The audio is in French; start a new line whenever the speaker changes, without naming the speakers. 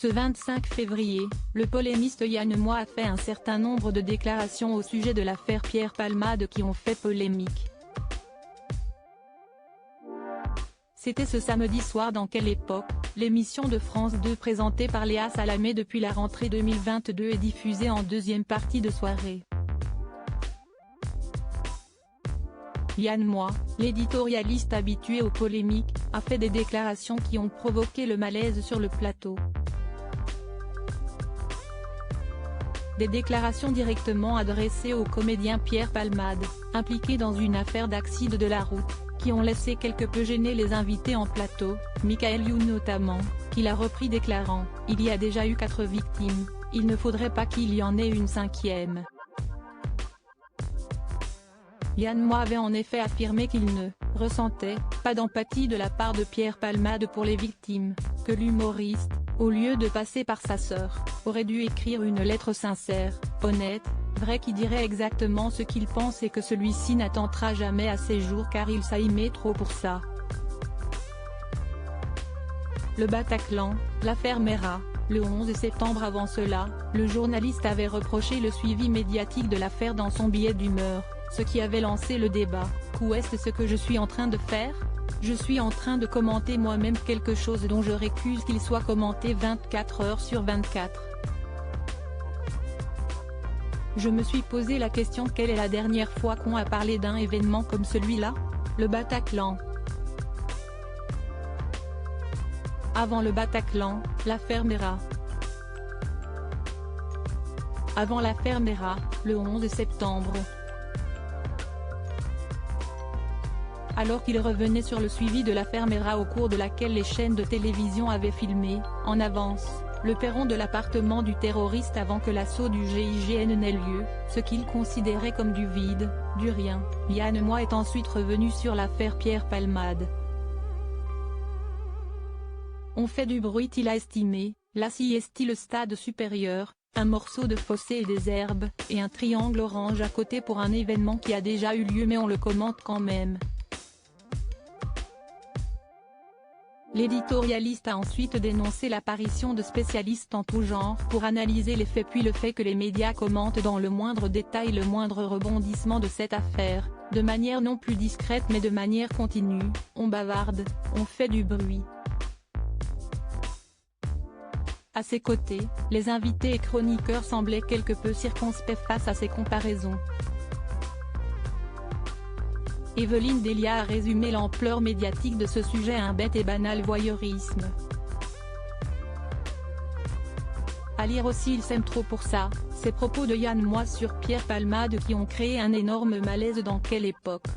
Ce 25 février, le polémiste Yann Moix a fait un certain nombre de déclarations au sujet de l'affaire Pierre Palmade qui ont fait polémique. C'était ce samedi soir dans Quelle époque, l'émission de France 2 présentée par Léa Salamé depuis la rentrée 2022 est diffusée en deuxième partie de soirée. Yann Moix, l'éditorialiste habitué aux polémiques, a fait des déclarations qui ont provoqué le malaise sur le plateau. Des déclarations directement adressées au comédien Pierre Palmade, impliqué dans une affaire d'accident de la route, qui ont laissé quelque peu gêner les invités en plateau, Michael Youn notamment, qui l'a repris déclarant « Il y a déjà eu 4 victimes, il ne faudrait pas qu'il y en ait une 5e ». Yann Moix avait en effet affirmé qu'il ne ressentait pas d'empathie de la part de Pierre Palmade pour les victimes, que l'humoriste, au lieu de passer par sa sœur, aurait dû écrire une lettre sincère, honnête, vraie qui dirait exactement ce qu'il pense et que celui-ci n'attendra jamais à ses jours car il s'aimait trop pour ça. Le Bataclan, l'affaire Meira, le 11 septembre. Avant cela, le journaliste avait reproché le suivi médiatique de l'affaire dans son billet d'humeur, ce qui avait lancé le débat. Qu'est-ce que je suis en train de faire ? Je suis en train de commenter moi-même quelque chose dont je récuse qu'il soit commenté 24 heures sur 24. Je me suis posé la question: quelle est la dernière fois qu'on a parlé d'un événement comme celui-là ? Le Bataclan. Avant le Bataclan, l'affaire Meira. Avant l'affaire Meira, le 11 septembre. Alors qu'il revenait sur le suivi de l'affaire Meira au cours de laquelle les chaînes de télévision avaient filmé, en avance, le perron de l'appartement du terroriste avant que l'assaut du GIGN n'ait lieu, ce qu'il considérait comme du vide, du rien, Yann Moix est ensuite revenu sur l'affaire Pierre Palmade. On fait du bruit, il a estimé, là si est-il le stade supérieur, un morceau de fossé et des herbes, et un triangle orange à côté pour un événement qui a déjà eu lieu mais on le commente quand même. L'éditorialiste a ensuite dénoncé l'apparition de spécialistes en tout genre pour analyser les faits puis le fait que les médias commentent dans le moindre détail le moindre rebondissement de cette affaire, de manière non plus discrète mais de manière continue, on bavarde, on fait du bruit. À ses côtés, les invités et chroniqueurs semblaient quelque peu circonspects face à ces comparaisons. Evelyne Delia a résumé l'ampleur médiatique de ce sujet à un bête et banal voyeurisme. À lire aussi Il s'aime trop pour ça, ces propos de Yann Moix sur Pierre Palmade qui ont créé un énorme malaise dans Quelle époque.